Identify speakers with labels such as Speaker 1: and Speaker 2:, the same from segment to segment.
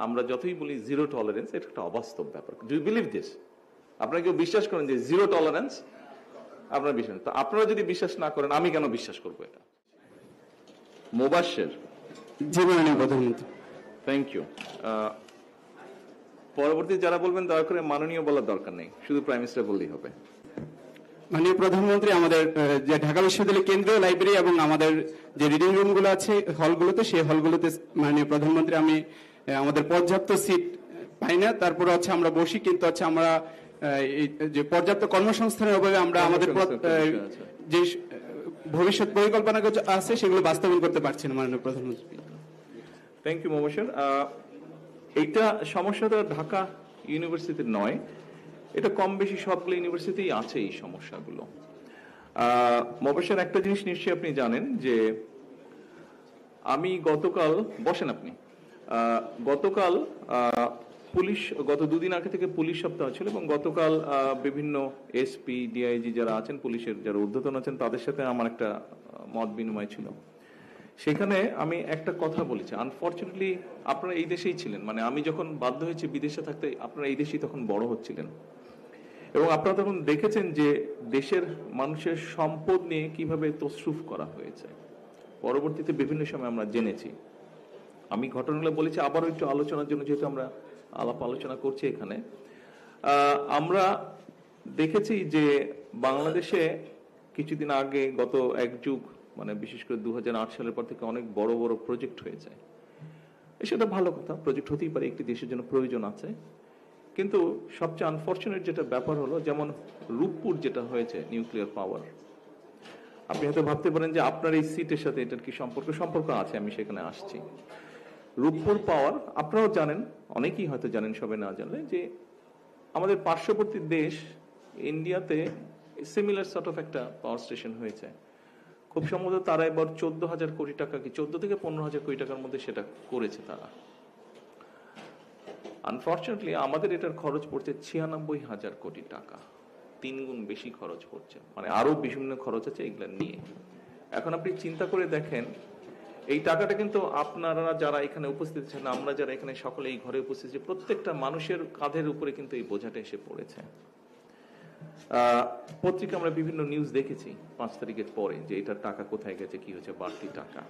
Speaker 1: আমরা যতই বলি জিরো টলারেন্স, এটা একটা অবাস্তব ব্যাপার। Do you believe this? আপনারা কেউ বিশ্বাস করেন যে জিরো টলারেন্স? আপনারা বিশ্বাস, তো আপনারা যদি বিশ্বাস না করেন আমি কেন বিশ্বাস করবো এটা? মোবাশ্বের।
Speaker 2: জি মাননীয় প্রধানমন্ত্রী।
Speaker 1: Thank you. পরবর্তী যারা বলবেন দয়া করে মাননীয় বলার দরকার নেই, শুধু প্রাইম মিনিস্টার বললেই হবে।
Speaker 2: মাননীয় প্রধানমন্ত্রী, আমাদের যে ঢাকা বিশ্ববিদ্যালয়ের কেন্দ্রীয় লাইব্রেরি এবং আমাদের যে রিডিং রুমগুলো আছে হলগুলোতে, সেই হলগুলোতে মাননীয় প্রধানমন্ত্রী আমি আমাদের পর্যাপ্ত সিট পাই না। তারপরে হচ্ছে আমরা বসি, কিন্তু হচ্ছে আমরা যে পর্যাপ্ত কর্মসংস্থানের অভাবে আমরা আমাদের যে ভবিষ্যৎ পরিকল্পনা আছে সেগুলো বাস্তবায়ন করতে পারছি না মাননীয় প্রধানমন্ত্রী।
Speaker 1: Thank you Mobashwer. এইটা সমস্যাটা ঢাকা ইউনিভার্সিটির নয়, এটা কম বেশি সবগুলো ইউনিভার্সিটিই আছে এই সমস্যাগুলো। মোবাশ্বের, একটা জিনিস নিশ্চয়ই আপনি জানেন যে আমি গতকাল, বসেন আপনি, গতকাল পুলিশ, গত দুদিন আগে থেকে পুলিশ সপ্তাহ ছিল এবং গতকাল বিভিন্ন এসপি ডিআইজি যারা আছেন, পুলিশের যারা ঊর্ধ্বতন আছেন, তাদের সাথে আমার একটা মত বিনিময় ছিল। সেখানে আমি একটা কথা বলেছি, আনফর্চুনেটলি আপনারা এই দেশেই ছিলেন, মানে আমি যখন বাধ্য হয়েছি বিদেশে থাকতে, আপনারা এই দেশেই তখন বড় হচ্ছিলেন এবং আপনারা তখন দেখেছেন যে দেশের মানুষের সম্পদ নিয়ে কিভাবে তসরুফ করা হয়েছে। পরবর্তীতে বিভিন্ন সময় আমরা জেনেছি। আমি ঘটনাগুলো বলেছি আবারও একটু আলোচনার জন্য, যেহেতু আমরা আলাপ আলোচনা করছি এখানে। আমরা দেখেছি যে বাংলাদেশে কিছুদিন আগে, গত এক যুগ, মানে বিশেষ করে 2008 সালের পর থেকে অনেক বড় বড় প্রজেক্ট হয়েছে। সেটা ভালো কথা, প্রজেক্ট হতেই পারে, একটি দেশের জন্য প্রয়োজন আছে। কিন্তু সবচেয়ে আনফর্চুনেট যেটা ব্যাপার হলো, যেমন রূপপুর যেটা হয়েছে নিউক্লিয়ার পাওয়ার, আপনি হয়তো ভাবতে পারেন যে আপনার এই সিটের সাথে এটার কি সম্পর্ক আছে, আমি সেখানে আসছি। রূপপুর পাওয়ার আপনারাও জানেন, অনেকেই হয়তো জানেন, সবাই না জানলে, যে আমাদের পার্শ্ববর্তী দেশ ইন্ডিয়াতে সিমিলার সর্ট অফ একটা পাওয়ার স্টেশন হয়েছে। খুব সম্ভবত তারা এবার 14,000 কোটি টাকা, কি 14 থেকে 15,000 কোটি টাকার মধ্যে সেটা করেছে তারা। আনফর্চুনেটলি আমাদের এটার খরচ পড়ছে 96,000 কোটি টাকা, 3 গুণ বেশি খরচ পড়ছে, মানে আরো বিভিন্ন খরচ আছে এগুলা নিয়ে। এখন আপনি চিন্তা করে দেখেন, এই টাকাটা কিন্তু আপনারা যারা এখানে উপস্থিত আছেন, আমরা যারা এখানে সকলে এই ঘরে উপস্থিত আছি, প্রত্যেকটা মানুষের কাঁধের উপরে কিন্তু এই বোঝাটা এসে পড়েছে। পত্রিকা আমরা বিভিন্ন নিউজ দেখেছি 5 তারিখের পরে, যে এটার টাকা কোথায় গেছে, কি হয়েছে, বাড়তি টাকা।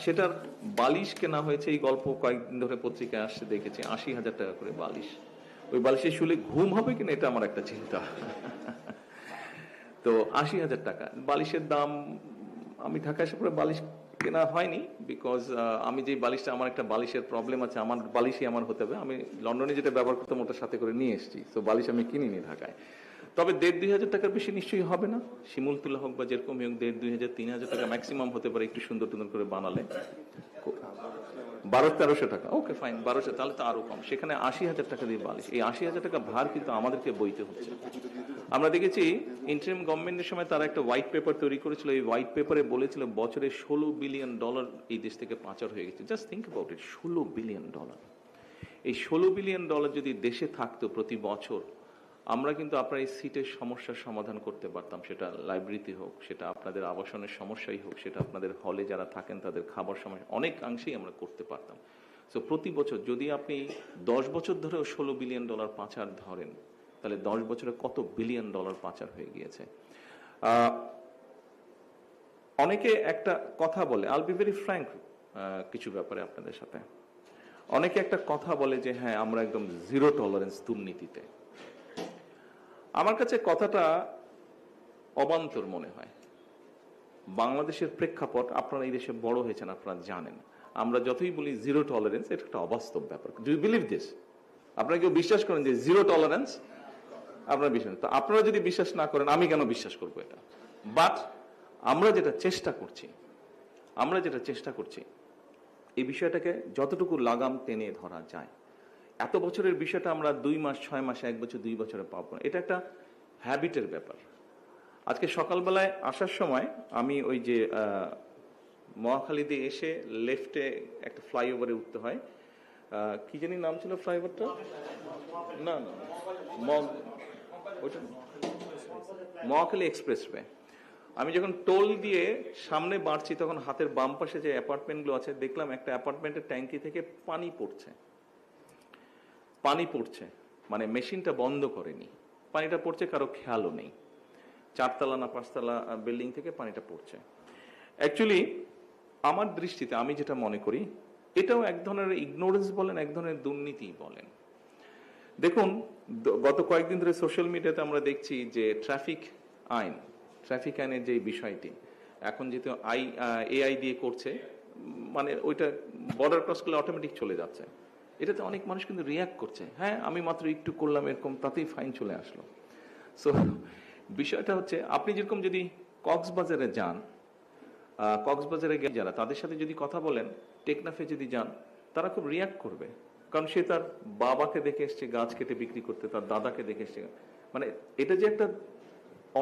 Speaker 1: সেটার বালিশ কেনা হয়েছে, এই গল্প কয়েকদিন ধরে পত্রিকায় আসছে, দেখেছি 80,000 টাকা করে বালিশ। ওই বালিশে শুলে ঘুম হবে কিনা এটা আমার একটা চিন্তা। তো 80,000 টাকা বালিশের দাম। আমি ঢাকা এসে পরে বালিশ কেনা হয়নি, বিকজ আমি যে বালিশটা, আমার একটা বালিশের প্রবলেম আছে, আমার বালিশই আমার হতে হবে। আমি লন্ডনে যেটা ব্যবহার করতাম ওটার সাথে করে নিয়ে এসেছি, তো বালিশ আমি কিনিনি ঢাকায়। তবে 1,500-2,000 টাকার বেশি নিশ্চয়ই হবে না, শিমুল তুলা হোক বা যেরকমই হোক, 1,500-3,000 টাকা ম্যাক্সিমাম হতে পারে, একটু সুন্দর সুন্দর করে বানালে। 1200-1300 টাকা, ওকে ফাইন, 1200, তাহলে তো আরো কম। সেখানে 80,000 টাকা দিয়ে বালিশ, এই 80,000 টাকা ভার কিন্তু আমাদেরকে বইতে হচ্ছে। আমরা দেখেছি ইন্টারিম গভর্নমেন্টের সময় তারা একটা হোয়াইট পেপার তৈরি করেছিল, এই হোয়াইট পেপারে বলেছিল বছরে $16 বিলিয়ন এই দেশ থেকে পাচার হয়ে গেছে। Just think about it, $16 billion. এই $16 বিলিয়ন যদি দেশে থাকতো প্রতি বছর, আমরা কিন্তু আপনার এই সিটের সমস্যার সমাধান করতে পারতাম। সেটা লাইব্রেরিতে হোক, সেটা আপনাদের আবাসনের সমস্যাই হোক, সেটা আপনাদের হলে যারা থাকেন তাদের খাবার সমস্যা, অনেকাংশেই আমরা করতে পারতাম। সো প্রতি বছর যদি আপনি 10 বছর ধরেও $16 বিলিয়ন পাচার ধরেন, তাহলে 10 বছরে কত বিলিয়ন ডলার পাচার হয়ে গিয়েছে। অনেকে একটা কথা বলে, আল বি ভেরি ফ্র্যাঙ্ক কিছু ব্যাপারে আপনাদের সাথে, অনেকে একটা কথা বলে যে হ্যাঁ আমরা একদম জিরো টলারেন্স দুর্নীতিতে। আমার কাছে কথাটা অবান্তর মনে হয়। বাংলাদেশের প্রেক্ষাপট, আপনারা এই দেশে বড় হয়েছেন, আপনারা জানেন, আমরা যতই বলি জিরো টলারেন্স, এটা একটা অবাস্তব ব্যাপার। Do you believe this? আপনারা কেউ বিশ্বাস করেন যে জিরো টলারেন্স? আপনারা বিশ্বাস, তো আপনারা যদি বিশ্বাস না করেন আমি কেন বিশ্বাস করবো এটা? বাট আমরা যেটা চেষ্টা করছি এই বিষয়টাকে যতটুকু লাগাম টেনে ধরা যায়। এত বছরের বিষয়টা আমরা 2 মাস, 6 মাসে, 1 বছর, 2 বছরে পাবো না। এটা একটা হ্যাবিটের ব্যাপার। আজকে সকালবেলায় আসার সময় আমি ওই যে মহাখালী দিয়ে এসে লেফটে একটা ফ্লাইওভারে উঠতে হয়, কি জানি নাম ছিল ফ্লাইওভারটা, না মহাখালী এক্সপ্রেসওয়ে। আমি যখন টোল দিয়ে সামনে বাড়ছি তখন হাতের বাম পাশে যে অ্যাপার্টমেন্টগুলো আছে দেখলাম একটা অ্যাপার্টমেন্টের ট্যাঙ্কি থেকে পানি পড়ছে, মানে মেশিনটা বন্ধ করেনি, পানিটা পড়ছে, কারো খেয়ালও নেই, 4 তলা না 5 তলা বিল্ডিং থেকে পানিটা পড়ছে। অ্যাকচুয়ালি আমার দৃষ্টিতে আমি যেটা মনে করি, এটাও এক ধরনের ইগনোরেন্স বলেন, এক ধরনের দুর্নীতি বলেন। দেখুন, গত কয়েকদিন ধরে সোশ্যাল মিডিয়াতে আমরা দেখছি যে ট্রাফিক আইনের যে বিষয়টি এখন যেহেতু এআই দিয়ে করছে, মানে ওইটা বর্ডার ক্রস করলে অটোমেটিক চলে যাচ্ছে, এটাতে অনেক মানুষ কিন্তু রিয়াক্ট করছে, হ্যাঁ আমি মাত্র একটু করলাম এরকম, তাতেই ফাইন চলে আসলো। সো বিষয়টা হচ্ছে, আপনি যেরকম যদি কক্সবাজারে যান, কক্সবাজারে গিয়ে যারা তাদের সাথে যদি কথা বলেন, টেকনাফে যদি যান, তারা খুব রিয়াক্ট করবে, কারণ সে তার বাবাকে দেখে এসছে গাছ কেটে বিক্রি করতে, তার দাদাকে দেখে এসছে, মানে এটা যে একটা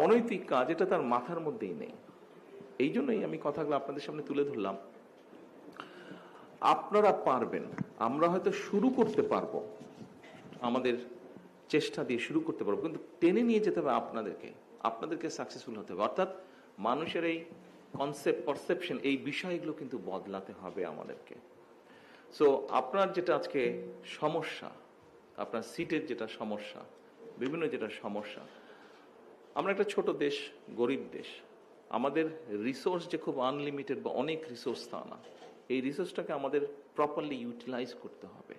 Speaker 1: অনৈতিক কাজ, এটা তার মাথার মধ্যেই নেই। এই জন্যই আমি কথাগুলো আপনাদের সামনে তুলে ধরলাম। আপনারা পারবেন, আমরা হয়তো শুরু করতে পারবো, আমাদের চেষ্টা দিয়ে শুরু করতে পারবো, কিন্তু টেনে নিয়ে যেতে হবে আপনাদেরকে সাকসেসফুল হতে হবে। অর্থাৎ মানুষের এই কনসেপ্ট, পারসেপশন, এই বিষয়গুলো কিন্তু বদলাতে হবে আমাদেরকে। সো আপনার যেটা আজকে সমস্যা, আপনার সিটের যেটা সমস্যা, বিভিন্ন যেটা সমস্যা, আমরা একটা ছোট দেশ, গরিব দেশ, আমাদের রিসোর্স যে খুব আনলিমিটেড বা অনেক রিসোর্স তা না, এই রিসোর্সটাকে আমাদের প্রপারলি ইউটিলাইজ করতে হবে।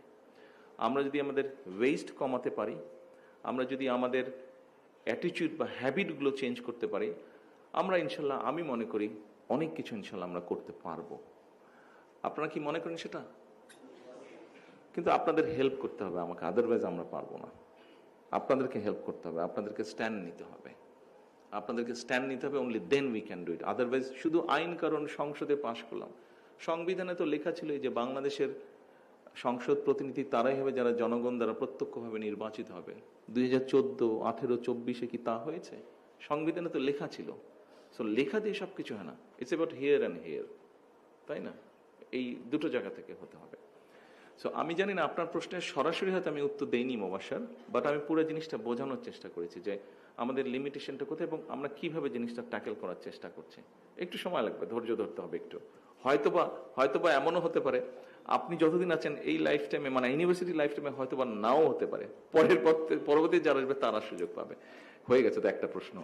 Speaker 1: আমরা যদি আমাদের ওয়েস্ট কমাতে পারি, আমরা যদি আমাদের অ্যাটিটিউড বা হ্যাবিটগুলো চেঞ্জ করতে পারি, আমরা ইনশাল্লাহ, আমি মনে করি অনেক কিছু ইনশাল্লাহ আমরা করতে পারবো। আপনারা কি মনে করেন সেটা? কিন্তু আপনাদের হেল্প করতে হবে আমাকে, আদারওয়াইজ আমরা পারবো না। আপনাদেরকে হেল্প করতে হবে, আপনাদেরকে স্ট্যান্ড নিতে হবে, only then we can do it. Otherwise শুধু আইন কারণ সংসদে পাশ করলাম, সংবিধানে তো লেখা ছিল যে বাংলাদেশের সংসদ প্রতিনিধি তারাই হবে যারা জনগণ দ্বারা প্রত্যক্ষভাবে নির্বাচিত হবে। 2014, 18, 24 কি তা হয়েছে? সংবিধানে তো লেখা ছিল। সো লেখা দিয়ে সবকিছু হয় না, it's about here and here, তাই না? এই দুটো জায়গা থেকে হতে হবে। সো আমি জানি না আপনার প্রশ্নের সরাসরি হয়তো আমি উত্তর দেইনি মোবাশ্বের, বাট আমি পুরো জিনিসটা বোঝানোর চেষ্টা করেছি যে আমাদের লিমিটেশনটা কোথায় এবং আমরা কিভাবে জিনিসটা ট্যাকেল করার চেষ্টা করছি। একটু সময় লাগবে, ধৈর্য ধরতে হবে একটু। হয়তোবা এমনও হতে পারে আপনি যতদিন আছেন এই লাইফ টাইমে, মানে ইউনিভার্সিটি লাইফ টাইমে হয়তোবা নাও হতে পারে, পরবর্তী যারা আসবে তারা সুযোগ পাবে। হয়ে গেছে তো একটা প্রশ্ন।